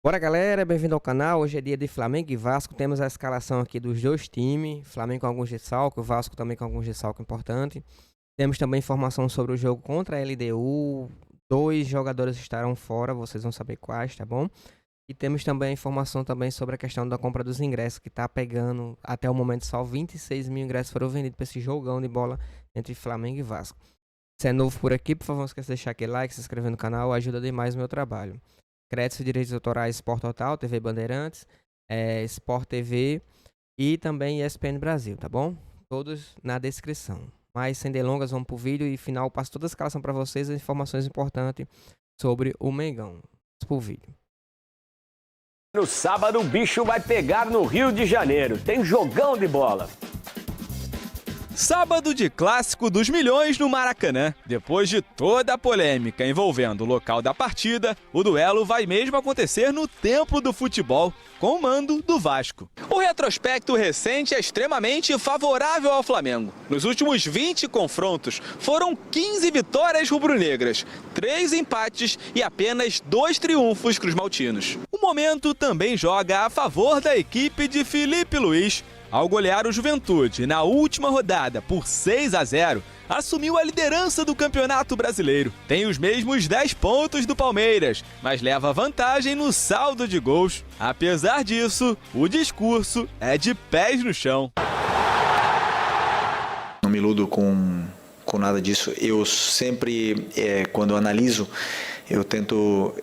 Bora, galera, bem-vindo ao canal. Hoje é dia de Flamengo e Vasco. Temos a escalação aqui dos dois times, Flamengo com alguns desfalques, o Vasco também com alguns desfalques importantes. Temos também informação sobre o jogo contra a LDU. Dois jogadores estarão fora, vocês vão saber quais, tá bom? E temos também a informação também sobre a questão da compra dos ingressos, que tá pegando, até o momento, só 26 mil ingressos foram vendidos para esse jogão de bola entre Flamengo e Vasco. Se é novo por aqui, por favor, não esqueça de deixar aquele like, se inscrever no canal, ajuda demais o meu trabalho. Créditos e direitos autorais Sport Total, TV Bandeirantes, Sport TV e também ESPN Brasil, tá bom? Todos na descrição. Mas sem delongas, vamos pro vídeo e final eu passo toda a escalação para vocês, as informações importantes sobre o Mengão. Vamos pro vídeo. No sábado o bicho vai pegar no Rio de Janeiro. Tem jogão de bola. Sábado de Clássico dos Milhões no Maracanã. Depois de toda a polêmica envolvendo o local da partida, o duelo vai mesmo acontecer no Templo do Futebol, com o mando do Vasco. O retrospecto recente é extremamente favorável ao Flamengo. Nos últimos 20 confrontos, foram 15 vitórias rubro-negras, 3 empates e apenas 2 triunfos cruz-maltinos. O momento também joga a favor da equipe de Felipe Luiz. Ao golear o Juventude na última rodada por 6-0, assumiu a liderança do Campeonato Brasileiro. Tem os mesmos 10 pontos do Palmeiras, mas leva vantagem no saldo de gols. Apesar disso, o discurso é de pés no chão. Não me iludo com nada disso. Eu sempre, quando analiso, eu tento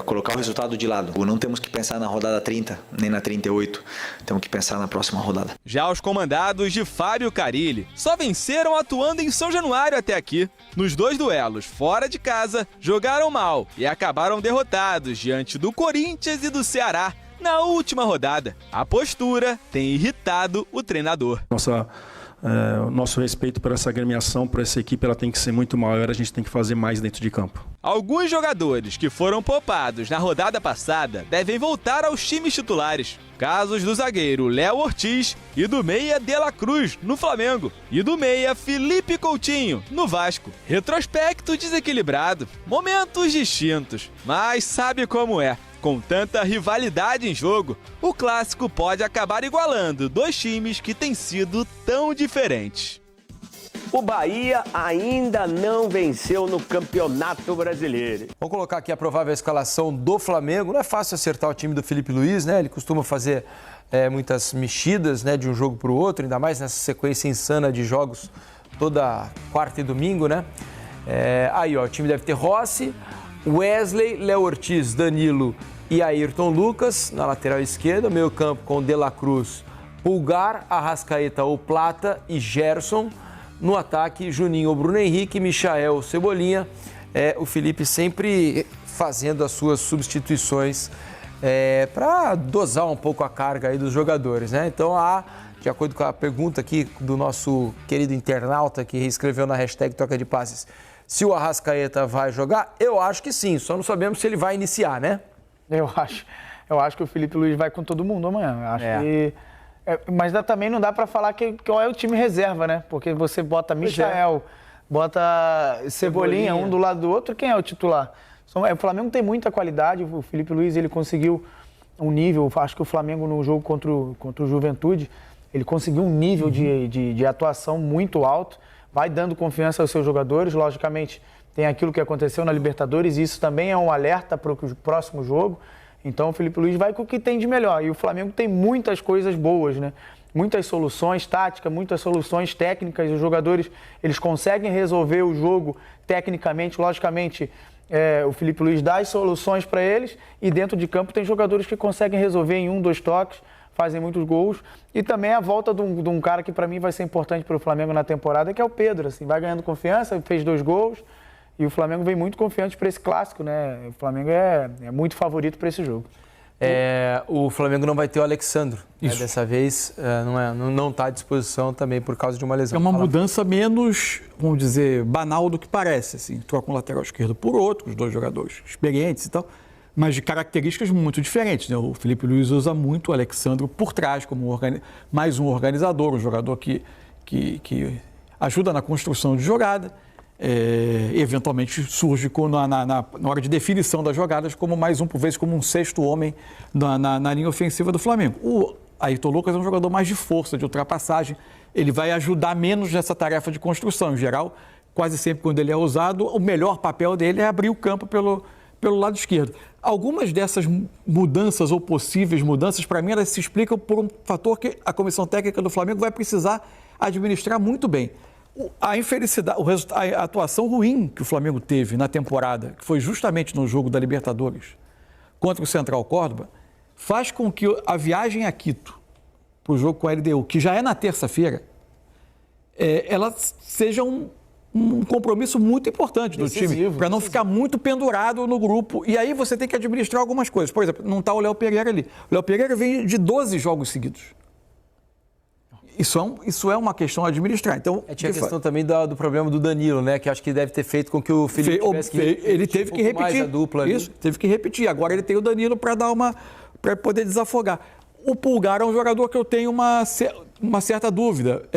colocar o resultado de lado. Não temos que pensar na rodada 30, nem na 38. Temos que pensar na próxima rodada. Já os comandados de Fábio Carille só venceram atuando em São Januário até aqui. Nos 2 duelos fora de casa, jogaram mal e acabaram derrotados diante do Corinthians e do Ceará na última rodada. A postura tem irritado o treinador. O nosso respeito por essa agremiação, por essa equipe, ela tem que ser muito maior, a gente tem que fazer mais dentro de campo. Alguns jogadores que foram poupados na rodada passada devem voltar aos times titulares. Casos do zagueiro Léo Ortiz e do meia De La Cruz, no Flamengo, e do meia Felipe Coutinho, no Vasco. Retrospecto desequilibrado, momentos distintos, mas sabe como é. Com tanta rivalidade em jogo, o clássico pode acabar igualando dois times que têm sido tão diferentes. O Bahia ainda não venceu no Campeonato Brasileiro. Vamos colocar aqui a provável escalação do Flamengo. Não é fácil acertar o time do Felipe Luiz, né? Ele costuma fazer muitas mexidas, né, de um jogo para o outro, ainda mais nessa sequência insana de jogos toda quarta e domingo, né? Aí, ó, o time deve ter Rossi, Wesley, Léo Ortiz, Danilo e Ayrton Lucas na lateral esquerda, meio campo com De La Cruz, Pulgar, Arrascaeta ou Plata e Gerson. No ataque, Juninho ou Bruno Henrique, Michael, Cebolinha. O Felipe sempre fazendo as suas substituições para dosar um pouco a carga aí dos jogadores, né? Então, de acordo com a pergunta aqui do nosso querido internauta que escreveu na hashtag Troca de Passes, se o Arrascaeta vai jogar, eu acho que sim, só não sabemos se ele vai iniciar, né? Eu acho que o Felipe Luiz vai com todo mundo amanhã. Mas também não dá para falar qual é o time reserva, né? Porque você bota Michael, bota Cebolinha, um do lado do outro, quem é o titular? O Flamengo tem muita qualidade, o Felipe Luiz ele conseguiu um nível, acho que o Flamengo no jogo contra o Juventude, ele conseguiu um nível de atuação muito alto. Vai dando confiança aos seus jogadores, logicamente tem aquilo que aconteceu na Libertadores e isso também é um alerta para o próximo jogo. Então o Felipe Luiz vai com o que tem de melhor e o Flamengo tem muitas coisas boas, né? Muitas soluções táticas, muitas soluções técnicas, os jogadores eles conseguem resolver o jogo tecnicamente, logicamente o Felipe Luiz dá as soluções para eles e dentro de campo tem jogadores que conseguem resolver em 1, 2 toques, fazem muitos gols. E também a volta de um cara que para mim vai ser importante para o Flamengo na temporada, que é o Pedro. Assim, vai ganhando confiança, fez 2 gols e o Flamengo vem muito confiante para esse clássico, né? O Flamengo é muito favorito para esse jogo. O Flamengo não vai ter o Alexandro. Dessa vez não está à disposição também por causa de uma lesão. É uma mudança menos, vamos dizer, banal do que parece. Assim, troca um lateral esquerdo por outro, os 2 jogadores experientes e tal, mas de características muito diferentes, né? O Felipe Luiz usa muito o Alexandro por trás, como mais um organizador, um jogador que ajuda na construção de jogada. eventualmente surge na hora de definição das jogadas como mais um, por vezes como um sexto homem na linha ofensiva do Flamengo. O Ayrton Lucas é um jogador mais de força, de ultrapassagem, ele vai ajudar menos nessa tarefa de construção. Em geral, quase sempre quando ele é usado, o melhor papel dele é abrir o campo pelo lado esquerdo. Algumas dessas mudanças ou possíveis mudanças, para mim, elas se explicam por um fator que a comissão técnica do Flamengo vai precisar administrar muito bem. A infelicidade, a atuação ruim que o Flamengo teve na temporada, que foi justamente no jogo da Libertadores contra o Central Córdoba, faz com que a viagem a Quito para o jogo com a LDU, que já é na terça-feira, ela seja um compromisso muito importante do time, para não ficar muito pendurado no grupo. E aí você tem que administrar algumas coisas. Por exemplo, não está o Léo Pereira ali. O Léo Pereira vem de 12 jogos seguidos. Isso é uma questão a administrar. Então, tinha a questão também do problema do Danilo, né? Que acho que deve ter feito com que o Felipe tivesse que ele teve que repetir mais a dupla ali. Isso, teve que repetir. Agora ele tem o Danilo para poder desafogar. O Pulgar é um jogador que eu tenho uma certa dúvida.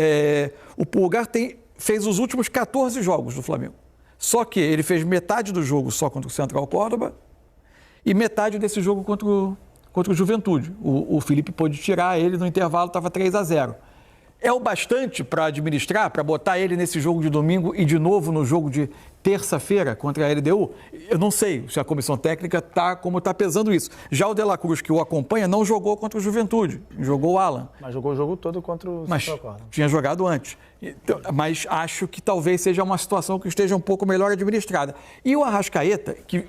O Pulgar fez os últimos 14 jogos do Flamengo. Só que ele fez metade do jogo só contra o Central Córdoba e metade desse jogo contra o Juventude. O Felipe pôde tirar ele no intervalo, estava 3-0. É o bastante para administrar, para botar ele nesse jogo de domingo e de novo no jogo de terça-feira contra a LDU? Eu não sei se a comissão técnica como está pesando isso. Já o De La Cruz, que o acompanha, não jogou contra o Juventude, jogou o Alan. Mas jogou o jogo todo contra o Central Córdoba. Tinha jogado antes. Então, mas acho que talvez seja uma situação que esteja um pouco melhor administrada. E o Arrascaeta, que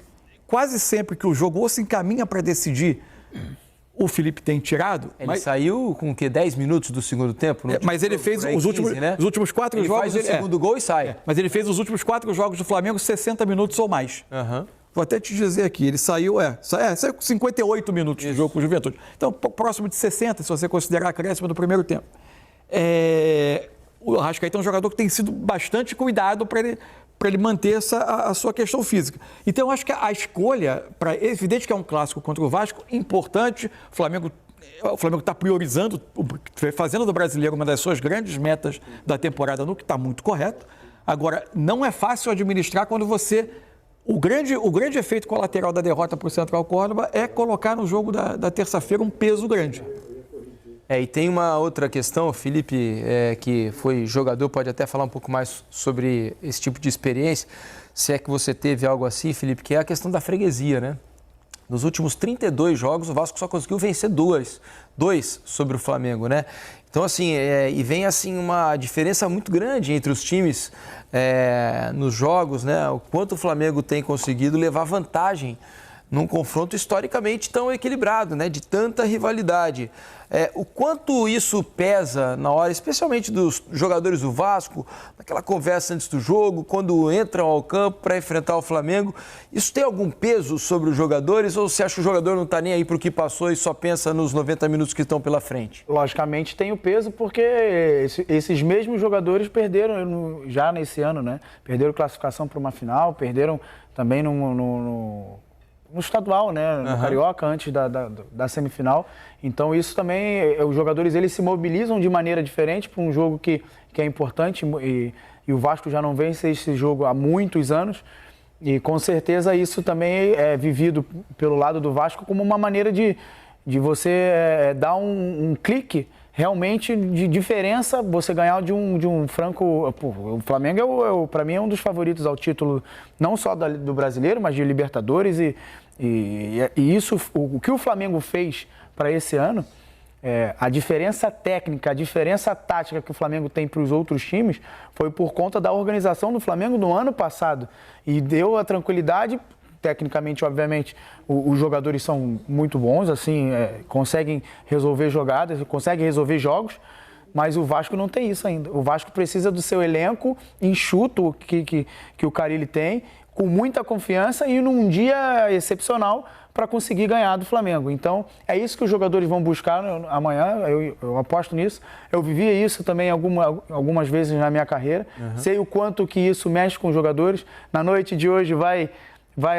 quase sempre que o jogo ou se encaminha para decidir, o Felipe tem tirado. Ele saiu com o quê? 10 minutos do segundo tempo? Mas ele fez os últimos 4 ele jogos. Ele faz o segundo gol e sai. Mas ele fez os últimos 4 jogos do Flamengo 60 minutos ou mais. Uhum. Vou até te dizer aqui, ele saiu com 58 minutos do jogo com o Juventude. Então, próximo de 60, se você considerar a acréscimo do primeiro tempo. O Arrascaeta é um jogador que tem sido bastante cuidado para ele manter a sua questão física. Então, eu acho que a escolha, é evidente que é um clássico contra o Vasco, importante. O Flamengo está priorizando, fazendo do Brasileiro uma das suas grandes metas da temporada, no que está muito correto. Agora, não é fácil administrar quando você... O grande efeito colateral da derrota para o Central Córdoba é colocar no jogo da terça-feira um peso grande. E tem uma outra questão, Felipe, que foi jogador, pode até falar um pouco mais sobre esse tipo de experiência, se é que você teve algo assim, Felipe, que é a questão da freguesia, né? Nos últimos 32 jogos, o Vasco só conseguiu vencer dois sobre o Flamengo, né? Então, assim, e vem assim uma diferença muito grande entre os times nos jogos, né? O quanto o Flamengo tem conseguido levar vantagem num confronto historicamente tão equilibrado, né? De tanta rivalidade. O quanto isso pesa na hora, especialmente dos jogadores do Vasco, naquela conversa antes do jogo, quando entram ao campo para enfrentar o Flamengo, isso tem algum peso sobre os jogadores ou você acha que o jogador não está nem aí para o que passou e só pensa nos 90 minutos que estão pela frente? Logicamente tem o peso porque esses mesmos jogadores perderam já nesse ano, né? Perderam classificação para uma final, perderam também no estadual, né? No Carioca, antes da semifinal. Então, isso também, os jogadores eles se mobilizam de maneira diferente para um jogo que é importante e o Vasco já não vence esse jogo há muitos anos. E, com certeza, isso também é vivido pelo lado do Vasco como uma maneira de você dar um clique realmente de diferença, você ganhar de um franco... O Flamengo, para mim, é um dos favoritos ao título, não só do Brasileiro, mas de Libertadores. E isso, o que o Flamengo fez para esse ano, a diferença técnica, a diferença tática que o Flamengo tem para os outros times, foi por conta da organização do Flamengo no ano passado. E deu a tranquilidade... Tecnicamente, obviamente, os jogadores são muito bons, assim, conseguem resolver jogadas, conseguem resolver jogos, mas o Vasco não tem isso ainda. O Vasco precisa do seu elenco enxuto que o Carille tem, com muita confiança e num dia excepcional para conseguir ganhar do Flamengo. Então, é isso que os jogadores vão buscar amanhã, eu aposto nisso. Eu vivi isso também algumas vezes na minha carreira, sei o quanto que isso mexe com os jogadores. Na noite de hoje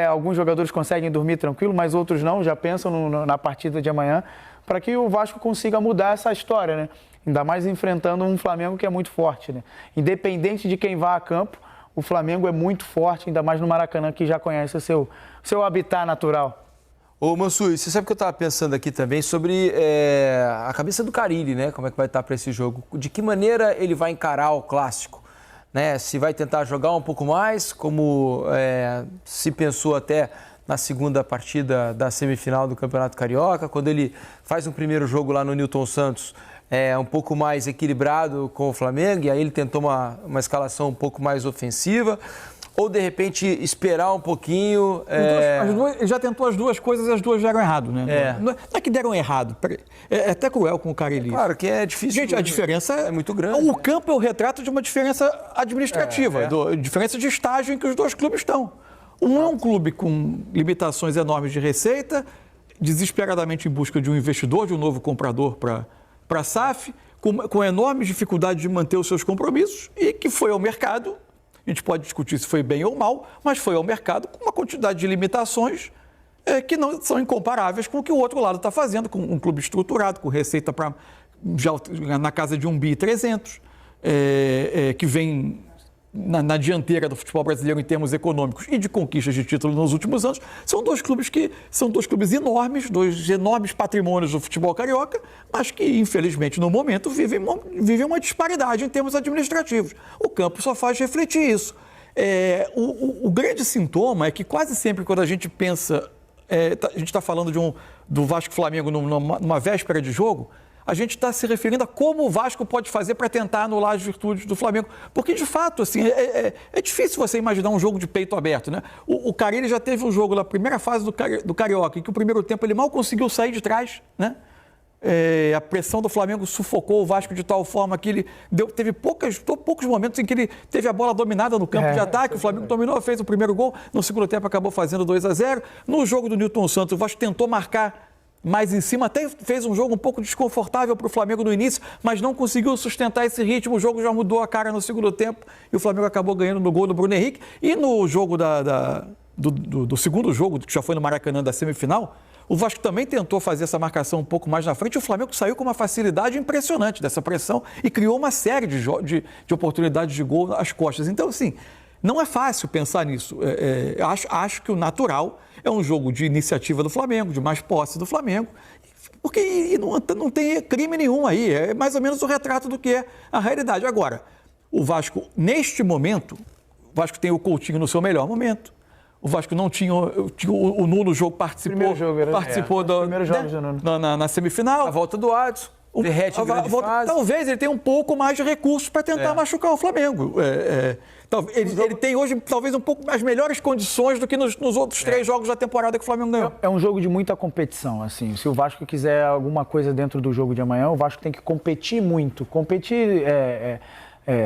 alguns jogadores conseguem dormir tranquilo, mas outros não, já pensam na partida de amanhã, para que o Vasco consiga mudar essa história, né? Ainda mais enfrentando um Flamengo que é muito forte, né? Independente de quem vá a campo, o Flamengo é muito forte, ainda mais no Maracanã, que já conhece o seu habitat natural. Ô, Mansur, você sabe que eu estava pensando aqui também sobre a cabeça do Carille, né? Como é que vai estar para esse jogo? De que maneira ele vai encarar o clássico? Né? Se vai tentar jogar um pouco mais, como se pensou até na segunda partida da semifinal do Campeonato Carioca, quando ele faz um primeiro jogo lá no Newton Santos, um pouco mais equilibrado com o Flamengo, e aí ele tentou uma escalação um pouco mais ofensiva. Ou, de repente, esperar um pouquinho... Ele já tentou as duas coisas e as duas deram errado, né? Não é que deram errado. É até cruel com o Carille. Claro que é difícil. Gente, a diferença é muito grande. O campo é o retrato de uma diferença administrativa, diferença de estágio em que os dois clubes estão. Um é um clube com limitações enormes de receita, desesperadamente em busca de um investidor, de um novo comprador para a SAF, com enormes dificuldades de manter os seus compromissos e que foi ao mercado. A gente pode discutir se foi bem ou mal, mas foi ao mercado com uma quantidade de limitações que não são incomparáveis com o que o outro lado está fazendo, com um clube estruturado, com receita já na casa de 1,3 bi, que vem na dianteira do futebol brasileiro em termos econômicos e de conquistas de título nos últimos anos. São dois clubes enormes, dois enormes patrimônios do futebol carioca, mas que, infelizmente, no momento, vivem uma disparidade em termos administrativos. O campo só faz refletir isso. O grande sintoma é que quase sempre quando a gente pensa, a gente está falando do Vasco-Flamengo numa véspera de jogo, a gente está se referindo a como o Vasco pode fazer para tentar anular as virtudes do Flamengo. Porque, de fato, assim, é difícil você imaginar um jogo de peito aberto, né? O Carille já teve um jogo na primeira fase do Carioca, em que o primeiro tempo ele mal conseguiu sair de trás, né? A pressão do Flamengo sufocou o Vasco de tal forma que ele teve poucos momentos em que ele teve a bola dominada no campo de ataque, o Flamengo dominou, fez o primeiro gol, no segundo tempo acabou fazendo 2-0. No jogo do Newton Santos, o Vasco tentou marcar mais em cima, até fez um jogo um pouco desconfortável para o Flamengo no início, mas não conseguiu sustentar esse ritmo, o jogo já mudou a cara no segundo tempo e o Flamengo acabou ganhando no gol do Bruno Henrique. E no jogo do segundo jogo, que já foi no Maracanã da semifinal, o Vasco também tentou fazer essa marcação um pouco mais na frente e o Flamengo saiu com uma facilidade impressionante dessa pressão e criou uma série de oportunidades de gol às costas. Então, assim, não é fácil pensar nisso. Acho que o natural é um jogo de iniciativa do Flamengo, de mais posse do Flamengo, porque não tem crime nenhum aí. É mais ou menos o retrato do que é a realidade. Agora, o Vasco, neste momento, o Vasco tem o Coutinho no seu melhor momento. O Vasco não tinha o Nuno jogo participou na semifinal. A volta do Adson. Verratti, talvez ele tenha um pouco mais de recursos para tentar machucar o Flamengo. Ele tem hoje talvez um pouco as melhores condições do que nos outros 3 jogos da temporada que o Flamengo ganhou. É um jogo de muita competição, assim. Se o Vasco quiser alguma coisa dentro do jogo de amanhã, o Vasco tem que competir muito. Competir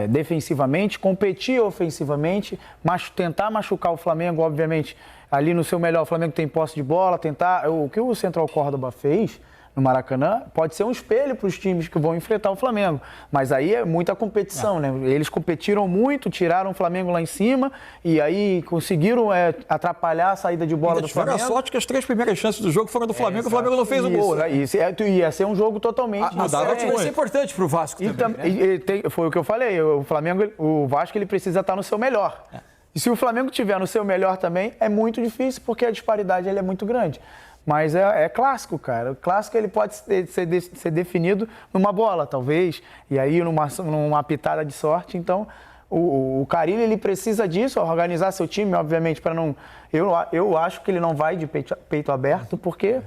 defensivamente, competir ofensivamente, mas tentar machucar o Flamengo, obviamente, ali no seu melhor. O Flamengo tem posse de bola, tentar... O que o Central Córdoba fez no Maracanã pode ser um espelho para os times que vão enfrentar o Flamengo, mas aí é muita competição, né? Eles competiram muito, tiraram o Flamengo lá em cima e aí conseguiram atrapalhar a saída de bola do Flamengo. Tiveram a sorte que as 3 primeiras chances do jogo foram do Flamengo e o Flamengo não fez o gol, né? Isso, ia ser um jogo totalmente diferente. Vai ser importante para o Vasco também, né? Foi o que eu falei, o Vasco ele precisa estar no seu melhor. E se o Flamengo estiver no seu melhor também, é muito difícil porque a disparidade é muito grande. Mas é clássico, cara. O clássico ele pode ser definido numa bola, talvez, e aí numa pitada de sorte. Então, o Carille ele precisa disso, organizar seu time, obviamente, para não... Eu acho que ele não vai de peito aberto, porque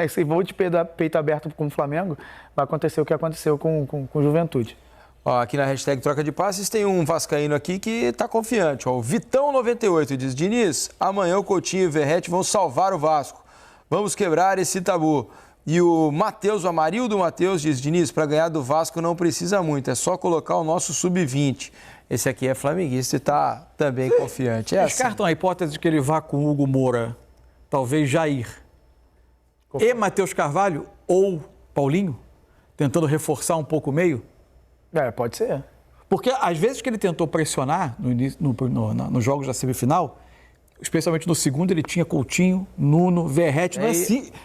se for de peito aberto com o Flamengo, vai acontecer o que aconteceu com o Juventude. Ó, aqui na hashtag Troca de Passes tem um vascaíno aqui que está confiante. Ó, o Vitão98 diz: Diniz, amanhã o Coutinho e o Verratti vão salvar o Vasco. Vamos quebrar esse tabu. E o Matheus, o Amarildo Matheus, diz: Diniz, para ganhar do Vasco não precisa muito, é só colocar o nosso sub-20. Esse aqui é flamenguista e está também confiante. Descartam a hipótese de que ele vá com o Hugo Moura, talvez Jair, e Matheus Carvalho ou Paulinho, tentando reforçar um pouco o meio? Pode ser. Porque às vezes que ele tentou pressionar nos jogos da semifinal, especialmente no segundo, ele tinha Coutinho, Nuno, Verratti.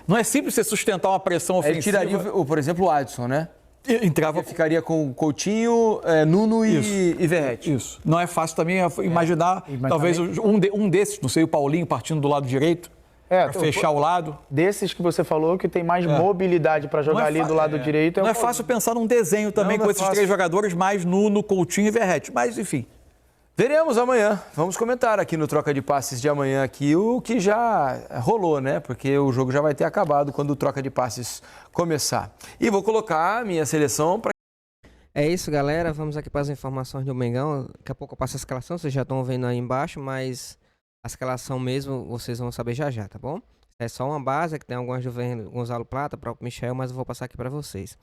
Não é simples você sustentar uma pressão ofensiva. Ele tiraria, por exemplo, o Adson, né? Entrava... Ficaria com Coutinho, Nuno e Verratti. Isso. Não é fácil também imaginar, talvez também... um desses, não sei, o Paulinho partindo do lado direito, para fechar o lado. Desses que você falou, que tem mais mobilidade para jogar ali do lado direito. Não é fácil pensar num desenho também com esses três jogadores, mais Nuno, Coutinho e Verratti. Mas, enfim... Veremos amanhã. Vamos comentar aqui no Troca de Passes de amanhã aqui o que já rolou, né? Porque o jogo já vai ter acabado quando o Troca de Passes começar. E vou colocar a minha seleção para... É isso, galera. Vamos aqui para as informações do Mengão. Daqui a pouco eu passo a escalação, vocês já estão vendo aí embaixo, mas a escalação mesmo vocês vão saber já, tá bom? É só uma base, que tem algumas do Gonzalo Plata, próprio Michel, mas eu vou passar aqui para vocês.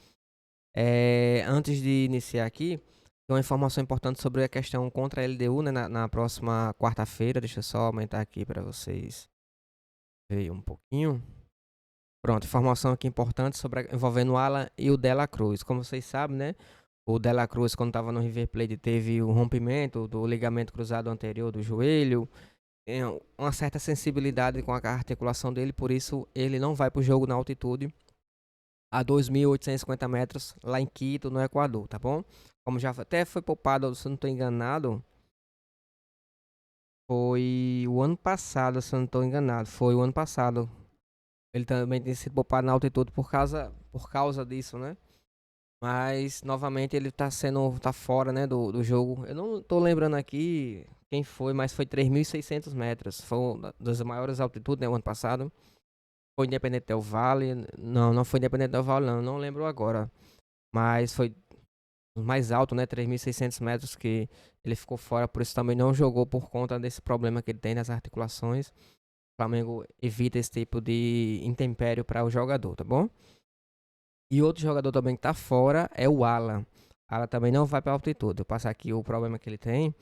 Antes de iniciar aqui, tem uma informação importante sobre a questão contra a LDU, né, na próxima quarta-feira. Deixa eu só aumentar aqui para vocês verem um pouquinho. Pronto, informação aqui importante envolvendo o Alan e o De La Cruz. Como vocês sabem, né, o De La Cruz, quando estava no River Plate, teve o rompimento do ligamento cruzado anterior do joelho. Tem uma certa sensibilidade com a articulação dele, por isso ele não vai para o jogo na altitude a 2.850 metros lá em Quito, no Equador, tá bom? Como já até foi poupado, se eu não estou enganado, foi o ano passado, se eu não estou enganado, foi o ano passado. Ele também tem sido poupado na altitude por causa disso, né? Mas, novamente, ele tá fora, né, do jogo. Eu não tô lembrando aqui quem foi, mas foi 3.600 metros. Foi uma das maiores altitudes, né, o ano passado. Foi Independente del Valle. Não foi Independente del Valle, não lembro agora. Mas foi o mais alto, né, 3.600 metros que ele ficou fora. Por isso também não jogou por conta desse problema que ele tem nas articulações. O Flamengo evita esse tipo de intempério para o jogador, tá bom? E outro jogador também que tá fora é o Alan. Alan também não vai para altitude. Eu passo aqui o problema que ele tem.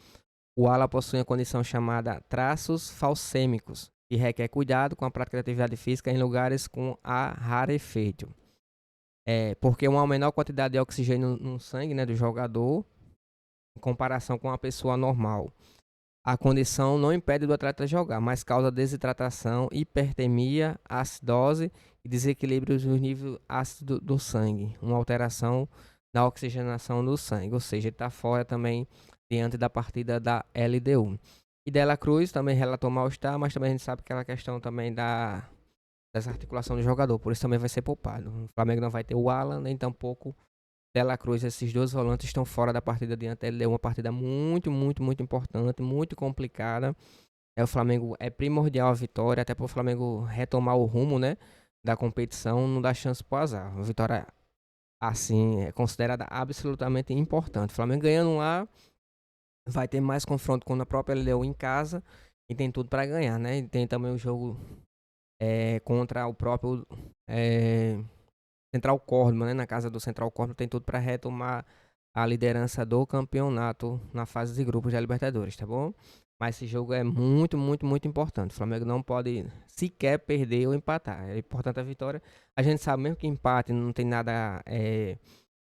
O Alan possui uma condição chamada traços falcêmicos, que requer cuidado com a prática de atividade física em lugares com ar rarefeito. Porque uma menor quantidade de oxigênio no sangue, né, do jogador, em comparação com uma pessoa normal. A condição não impede do atleta jogar, mas causa desidratação, hipertermia, acidose e desequilíbrios do nível ácido do sangue, uma alteração na oxigenação do sangue, ou seja, ele está fora também diante da partida da LDU. E De La Cruz também relatou mal-estar, mas também a gente sabe aquela questão também dessa articulação do jogador, por isso também vai ser poupado. O Flamengo não vai ter o Alan, nem tampouco De La Cruz. Esses dois volantes estão fora da partida diante da LDU, uma partida muito, muito, muito importante, muito complicada. O Flamengo é primordial a vitória, até para o Flamengo retomar o rumo, né, da competição, não dá chance para o azar. A vitória, assim, é considerada absolutamente importante. O Flamengo ganhando lá, vai ter mais confronto com a própria LDU em casa e tem tudo para ganhar, né? E tem também o jogo contra o próprio Central Córdoba, né? Na casa do Central Córdoba tem tudo para retomar a liderança do campeonato na fase de grupos da Libertadores, tá bom? Mas esse jogo é muito, muito, muito importante. O Flamengo não pode sequer perder ou empatar. É importante a vitória. A gente sabe mesmo que empate não tem nada,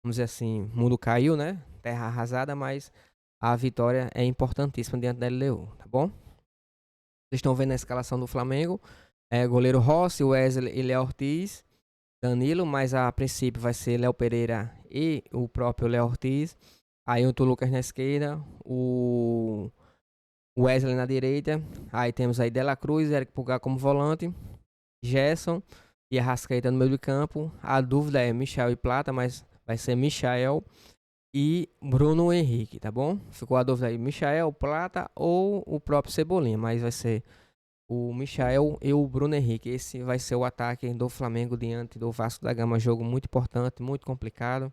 vamos dizer assim, o mundo caiu, né? Terra arrasada, mas a vitória é importantíssima diante da LDU, tá bom? Vocês estão vendo a escalação do Flamengo. Goleiro Rossi, Wesley e Léo Ortiz. Danilo, mas a princípio vai ser Léo Pereira e o próprio Léo Ortiz. Aí o Lucas na esquerda, o Wesley na direita. Aí temos aí De La Cruz, Eric Pulgar como volante, Gerson e Arrascaeta no meio do campo. A dúvida é Michel e Plata, mas vai ser Michael e Bruno Henrique, tá bom? Ficou a dúvida aí, Michael, Plata ou o próprio Cebolinha, mas vai ser o Michael e o Bruno Henrique. Esse vai ser o ataque do Flamengo diante do Vasco da Gama. Jogo muito importante, muito complicado.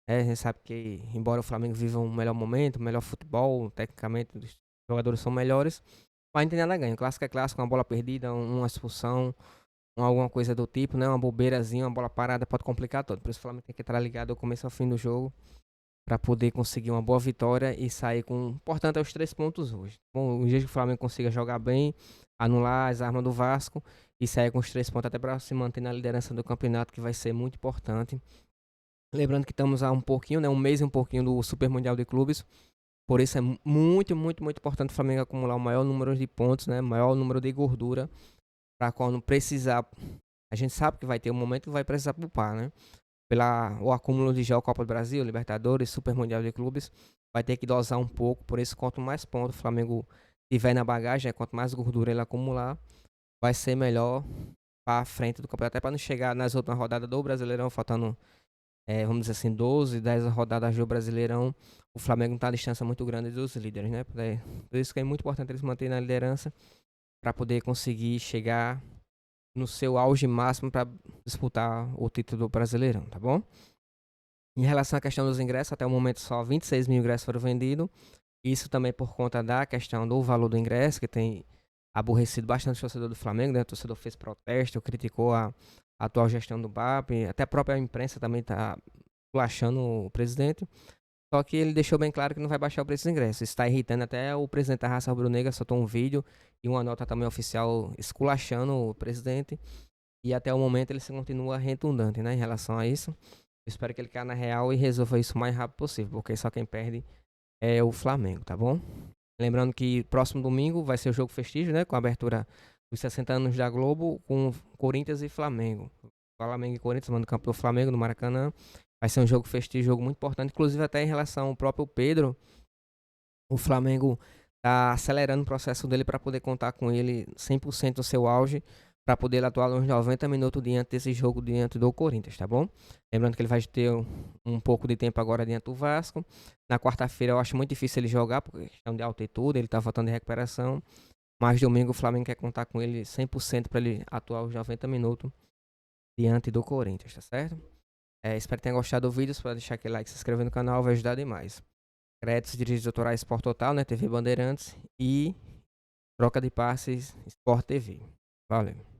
A gente sabe que, embora o Flamengo viva um melhor momento, melhor futebol, tecnicamente os jogadores são melhores, mas não tem nada a ganhar. O clássico é clássico, uma bola perdida, uma expulsão, alguma coisa do tipo, né? Uma bobeirazinha, uma bola parada pode complicar tudo. Por isso o Flamengo tem que estar ligado ao começo ao fim do jogo para poder conseguir uma boa vitória e sair com... Importante é os 3 pontos hoje. Bom, o dia que o Flamengo consiga jogar bem, anular as armas do Vasco e sair com os 3 pontos até para se manter na liderança do campeonato, que vai ser muito importante. Lembrando que estamos há um pouquinho, né, um mês e um pouquinho do Super Mundial de Clubes. Por isso é muito, muito, muito importante o Flamengo acumular o maior número de pontos, né, maior número de gordura, para quando precisar. A gente sabe que vai ter um momento que vai precisar poupar, né? o acúmulo de jogos Copa do Brasil, Libertadores, Super Mundial de Clubes, vai ter que dosar um pouco, por isso quanto mais pontos o Flamengo tiver na bagagem, quanto mais gordura ele acumular, vai ser melhor para frente do campeonato, até para não chegar nas últimas rodadas do Brasileirão, faltando, vamos dizer assim, 12, 10 rodadas do Brasileirão, o Flamengo não está a distância muito grande dos líderes, né? Por isso que é muito importante eles manterem na liderança, para poder conseguir chegar no seu auge máximo para disputar o título do Brasileirão, tá bom? Em relação à questão dos ingressos, até o momento só 26 mil ingressos foram vendidos. Isso também por conta da questão do valor do ingresso, que tem aborrecido bastante o torcedor do Flamengo, né? O torcedor fez protesto, criticou a atual gestão do BAP, até a própria imprensa também está achando o presidente. Só que ele deixou bem claro que não vai baixar o preço dos ingressos. Isso está irritando até o presidente da Raça Rubro-Negra, soltou um vídeo e uma nota também oficial esculachando o presidente. E até o momento ele continua redundante, né, em relação a isso. Eu espero que ele caia na real e resolva isso o mais rápido possível, porque só quem perde é o Flamengo, tá bom? Lembrando que próximo domingo vai ser o jogo festivo, né, com a abertura dos 60 anos da Globo, com Corinthians e Flamengo. Flamengo e Corinthians, mano, campo do Flamengo no Maracanã. Vai ser um jogo festivo, jogo muito importante, inclusive até em relação ao próprio Pedro. O Flamengo está acelerando o processo dele para poder contar com ele 100% no seu auge, para poder ele atuar uns 90 minutos diante desse jogo diante do Corinthians, tá bom? Lembrando que ele vai ter um pouco de tempo agora diante do Vasco. Na quarta-feira eu acho muito difícil ele jogar, porque questão de altitude, ele está voltando de recuperação. Mas domingo o Flamengo quer contar com ele 100% para ele atuar os 90 minutos diante do Corinthians, tá certo? Espero que tenham gostado do vídeo. Pode deixar aquele like, se inscrever no canal, vai ajudar demais. Créditos dirigidos autorais Sport Total, né? TV Bandeirantes e troca de passes Sport TV. Valeu.